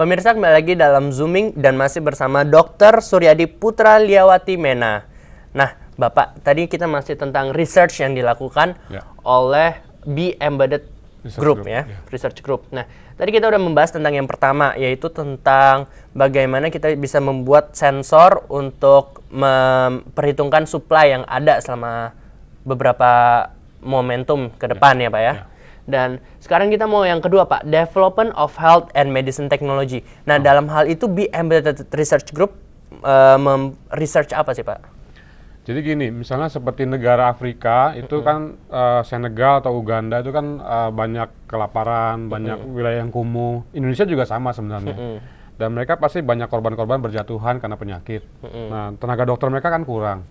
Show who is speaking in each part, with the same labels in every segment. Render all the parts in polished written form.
Speaker 1: Pemirsa, kembali lagi dalam Zooming dan masih bersama Dr. Suryadi Putra Liawati Mena. Nah, Bapak, tadi kita masih tentang research yang dilakukan oleh Be Embedded Group ya, research group. Nah, tadi kita udah membahas tentang yang pertama, yaitu tentang bagaimana kita bisa membuat sensor untuk memperhitungkan supply yang ada selama beberapa momentum ke depan ya Pak ya. Dan sekarang kita mau yang kedua Pak, Development of Health and Medicine Technology. Nah, dalam hal itu Be Embedded Research Group research apa sih Pak?
Speaker 2: Jadi gini, misalnya seperti negara Afrika itu kan Senegal atau Uganda itu kan banyak kelaparan, banyak wilayah yang kumuh. Indonesia juga sama sebenarnya. Dan mereka pasti banyak korban-korban berjatuhan karena penyakit. Nah, tenaga dokter mereka kan kurang.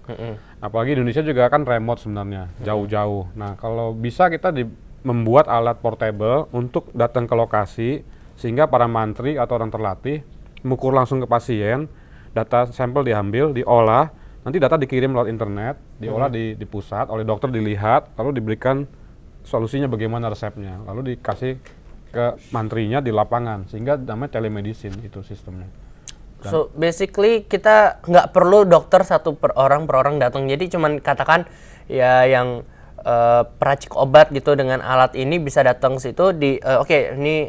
Speaker 2: Apalagi Indonesia juga kan remote sebenarnya, jauh-jauh. Nah, kalau bisa kita membuat alat portable untuk datang ke lokasi sehingga para mantri atau orang terlatih mengukur langsung ke pasien, data sampel diambil, diolah, nanti data dikirim lewat internet, diolah di pusat oleh dokter, dilihat, lalu diberikan solusinya bagaimana resepnya, lalu dikasih ke mantrinya di lapangan, sehingga namanya telemedicine itu sistemnya.
Speaker 1: So basically kita nggak perlu dokter satu per orang datang, jadi cuman katakan ya yang peracik obat gitu dengan alat ini bisa datang situ ini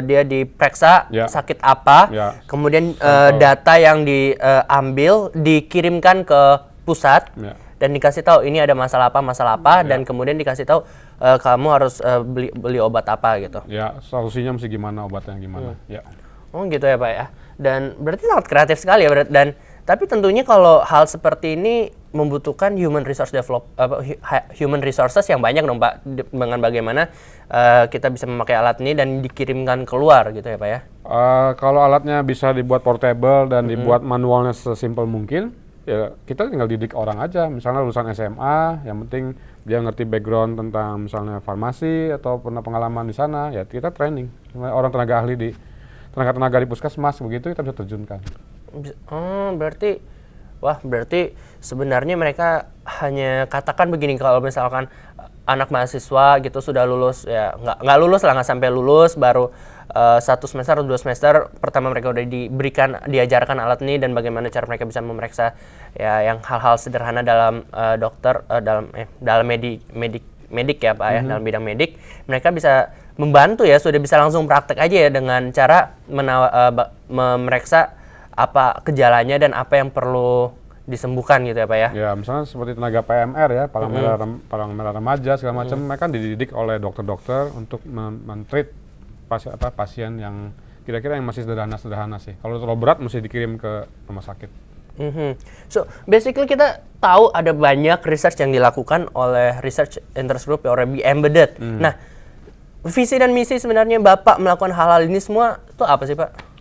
Speaker 1: dia diperiksa sakit apa, kemudian data yang diambil dikirimkan ke pusat dan dikasih tahu ini ada masalah apa dan kemudian dikasih tahu kamu harus beli obat apa gitu.
Speaker 2: Ya, solusinya mesti gimana, obatnya gimana.
Speaker 1: Oh gitu ya Pak ya. Dan berarti sangat kreatif sekali ya tapi tentunya kalau hal seperti ini membutuhkan human resources yang banyak dong Pak, dengan bagaimana kita bisa memakai alat ini dan dikirimkan keluar gitu ya Pak ya.
Speaker 2: Kalau alatnya bisa dibuat portable dan dibuat manualnya sesimpel mungkin, ya kita tinggal didik orang aja, misalnya lulusan SMA, yang penting dia ngerti background tentang misalnya farmasi atau pernah pengalaman di sana, ya kita training. Orang tenaga ahli tenaga di puskesmas begitu kita bisa terjunkan.
Speaker 1: Berarti sebenarnya mereka hanya katakan begini, kalau misalkan anak mahasiswa gitu sudah lulus, ya nggak lulus lah, nggak sampai lulus, baru 1 semester atau 2 semester pertama mereka udah diajarkan alat ini dan bagaimana cara mereka bisa memeriksa ya yang hal-hal sederhana dalam dalam medik ya Pak ya, dalam bidang medik mereka bisa membantu ya, sudah bisa langsung praktek aja ya dengan cara memeriksa apa gejalanya dan apa yang perlu disembuhkan gitu ya Pak ya.
Speaker 2: Ya, misalnya seperti tenaga PMR ya, palang merah remaja segala macam, mereka dididik oleh dokter-dokter untuk men-treat pasien yang kira-kira yang masih sederhana sih. Kalau terlalu berat mesti dikirim ke rumah sakit.
Speaker 1: So basically kita tahu ada banyak research yang dilakukan oleh research interest group oleh Be Embedded. Nah, visi dan misi sebenarnya Bapak melakukan hal-hal ini semua itu apa sih Pak?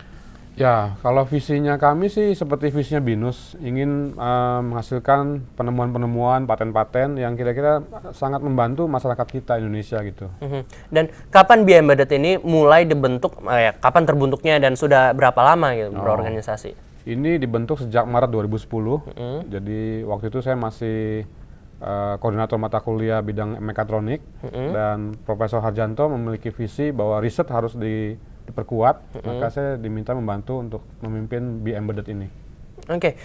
Speaker 2: Ya, kalau visinya kami sih seperti visinya BINUS, ingin menghasilkan penemuan-penemuan, paten-paten yang kira-kira sangat membantu masyarakat kita Indonesia gitu.
Speaker 1: Dan kapan Be Embedded ini mulai dibentuk, kapan terbentuknya dan sudah berapa lama gitu berorganisasi?
Speaker 2: Ini dibentuk sejak Maret 2010, jadi waktu itu saya masih koordinator mata kuliah bidang mekatronik, dan Profesor Harjanto memiliki visi bahwa riset harus diperkuat, maka saya diminta membantu untuk memimpin Be Embedded ini.
Speaker 1: Oke,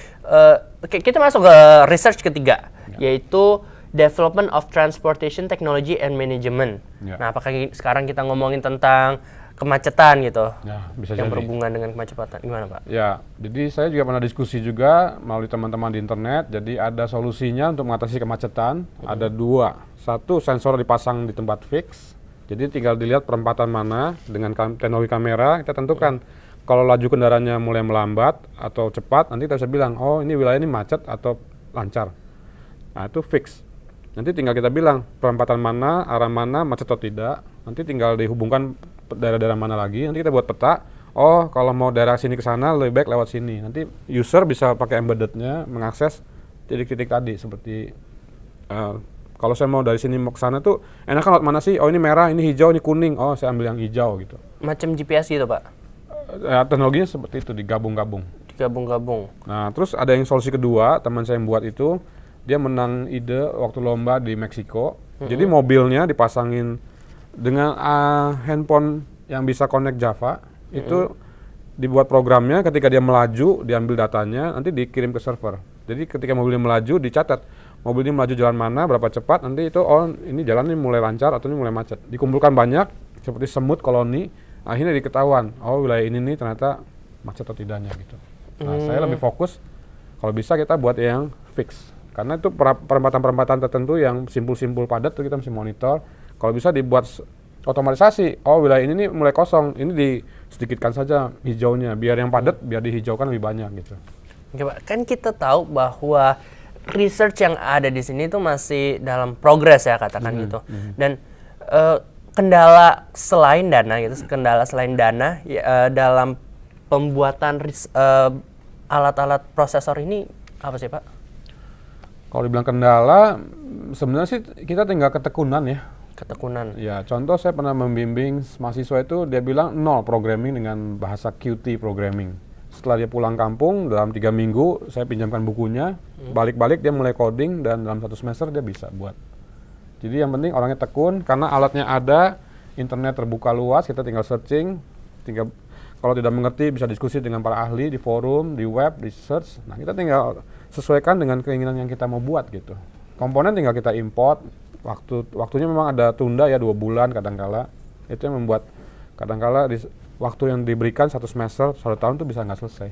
Speaker 1: kita masuk ke research ketiga, yaitu Development of Transportation Technology and Management. Nah, apakah sekarang kita ngomongin tentang kemacetan gitu,
Speaker 2: bisa
Speaker 1: yang
Speaker 2: jadi
Speaker 1: berhubungan dengan kemacetan, gimana Pak?
Speaker 2: Ya, jadi saya juga pernah diskusi juga melalui teman-teman di internet, jadi ada solusinya untuk mengatasi kemacetan, ada 2. Satu, sensor dipasang di tempat fix, jadi tinggal dilihat perempatan mana dengan teknologi kamera, kita tentukan kalau laju kendaraannya mulai melambat atau cepat, nanti kita bisa bilang, oh ini wilayah ini macet atau lancar. Nah itu fix. Nanti tinggal kita bilang perempatan mana, arah mana, macet atau tidak. Nanti tinggal dihubungkan daerah-daerah mana lagi, nanti kita buat peta. Oh kalau mau daerah sini ke sana lebih baik lewat sini. Nanti user bisa pakai embeddednya mengakses titik-titik tadi seperti kalau saya mau dari sini mau ke sana tuh enakan lewat mana sih? Oh ini merah, ini hijau, ini kuning. Oh saya ambil yang hijau gitu.
Speaker 1: Macam GPS gitu Pak?
Speaker 2: Teknologinya seperti itu, digabung-gabung. Nah terus ada yang solusi kedua, teman saya yang buat itu, dia menang ide waktu lomba di Meksiko. Jadi mobilnya dipasangin dengan handphone yang bisa connect Java, itu dibuat programnya, ketika dia melaju, diambil datanya, nanti dikirim ke server. Jadi ketika mobilnya melaju, dicatat mobil ini melaju jalan mana, berapa cepat, nanti itu ini jalan ini mulai lancar atau ini mulai macet. Dikumpulkan banyak, seperti semut koloni, akhirnya diketahuan, wilayah ini nih ternyata macet atau tidaknya gitu. Nah, saya lebih fokus, kalau bisa kita buat yang fix. Karena itu perempatan-perempatan tertentu yang simpul-simpul padat itu kita mesti monitor. Kalau bisa dibuat otomatisasi, wilayah ini nih mulai kosong, ini disedikitkan saja hijaunya, biar yang padat, biar dihijaukan lebih banyak gitu.
Speaker 1: Oke, Pak. Kan kita tahu bahwa research yang ada di sini itu masih dalam progres ya katakan gitu. Dan kendala selain dana dalam pembuatan alat-alat prosesor ini apa sih, Pak?
Speaker 2: Kalau dibilang kendala, sebenarnya sih kita tinggal ketekunan ya.
Speaker 1: Ketekunan.
Speaker 2: Ya, contoh saya pernah membimbing mahasiswa itu, dia bilang 0 programming dengan bahasa Qt programming. Setelah dia pulang kampung, dalam 3 minggu saya pinjamkan bukunya, balik-balik dia mulai coding dan dalam 1 semester dia bisa buat. Jadi yang penting orangnya tekun, karena alatnya ada, internet terbuka luas, kita tinggal searching, kalau tidak mengerti bisa diskusi dengan para ahli di forum, di web, di search. Nah, kita tinggal sesuaikan dengan keinginan yang kita mau buat gitu. Komponen tinggal kita import, waktunya memang ada tunda ya 2 bulan kadangkala. Itu yang membuat kadangkala waktu yang diberikan 1 semester, 1 tahun itu bisa nggak selesai.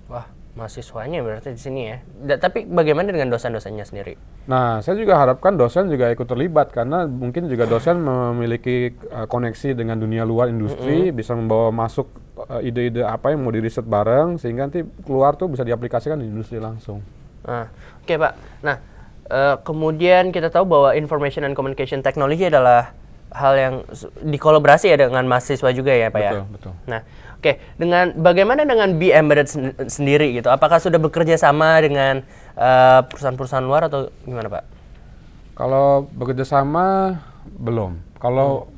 Speaker 1: Wah, mahasiswanya berarti di sini ya. Tapi bagaimana dengan dosen-dosennya sendiri?
Speaker 2: Nah, saya juga harapkan dosen juga ikut terlibat, karena mungkin juga dosen memiliki koneksi dengan dunia luar industri, bisa membawa masuk ide-ide apa yang mau diriset bareng, sehingga nanti keluar tuh bisa diaplikasikan di industri langsung.
Speaker 1: Oke, Pak. Nah, kemudian kita tahu bahwa information and communication technology adalah hal yang dikolaborasi ya dengan mahasiswa juga ya, Pak ya?
Speaker 2: Betul.
Speaker 1: Nah, bagaimana dengan Be Embedded sendiri gitu? Apakah sudah bekerja sama dengan perusahaan-perusahaan luar atau gimana, Pak?
Speaker 2: Kalau bekerja sama, belum. Kalau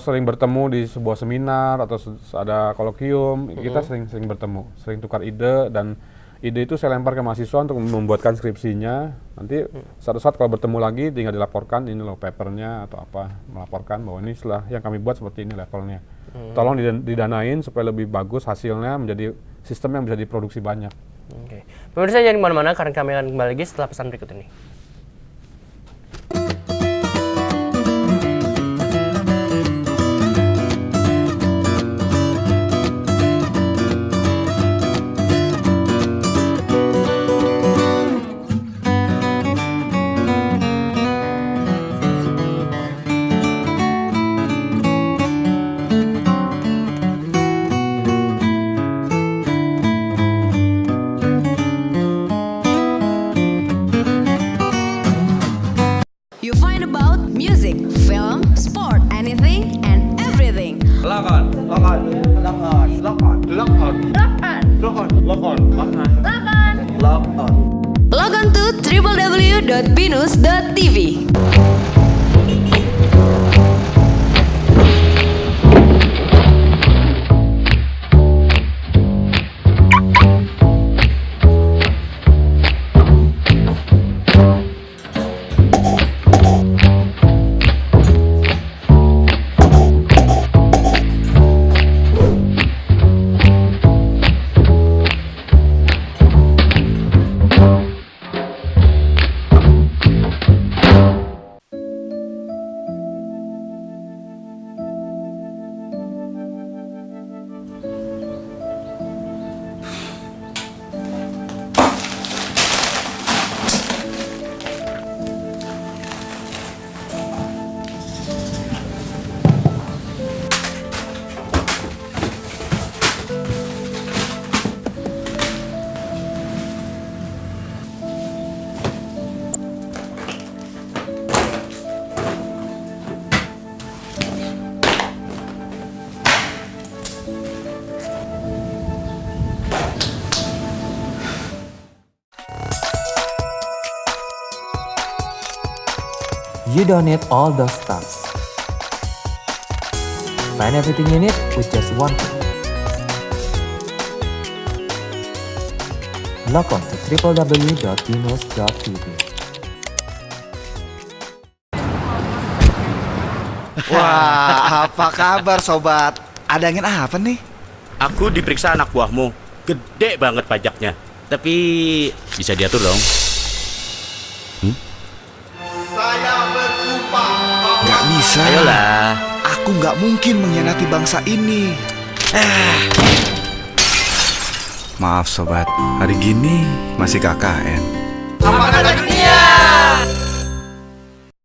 Speaker 2: sering bertemu di sebuah seminar atau ada kolokium, kita sering bertemu, sering tukar ide, dan ide itu saya lempar ke mahasiswa untuk membuatkan skripsinya. Nanti suatu saat kalau bertemu lagi tinggal dilaporkan, ini loh papernya atau apa, melaporkan bahwa ini setelah yang kami buat seperti ini levelnya. Tolong didanain supaya lebih bagus hasilnya, menjadi sistem yang bisa diproduksi banyak.
Speaker 1: Oke. Pemirsa jangan kemana-mana karena kami akan kembali lagi setelah pesan berikut ini.
Speaker 3: You find about music, film, sport, anything and everything.
Speaker 4: Log on.
Speaker 3: Log on to www.binus.tv.
Speaker 5: You don't need all those stuffs. Find everything you need with just one click. Log on to www.binus.tv.
Speaker 6: Wah, apa kabar sobat? Ada angin apa nih?
Speaker 4: Aku diperiksa anak buahmu. Gede banget pajaknya. Tapi bisa diatur dong.
Speaker 6: Saya bersumpah. Nggak bisa.
Speaker 4: Ayolah.
Speaker 6: Aku nggak mungkin mengkhianati bangsa ini. Maaf sobat, hari gini masih KKN.
Speaker 7: Apakah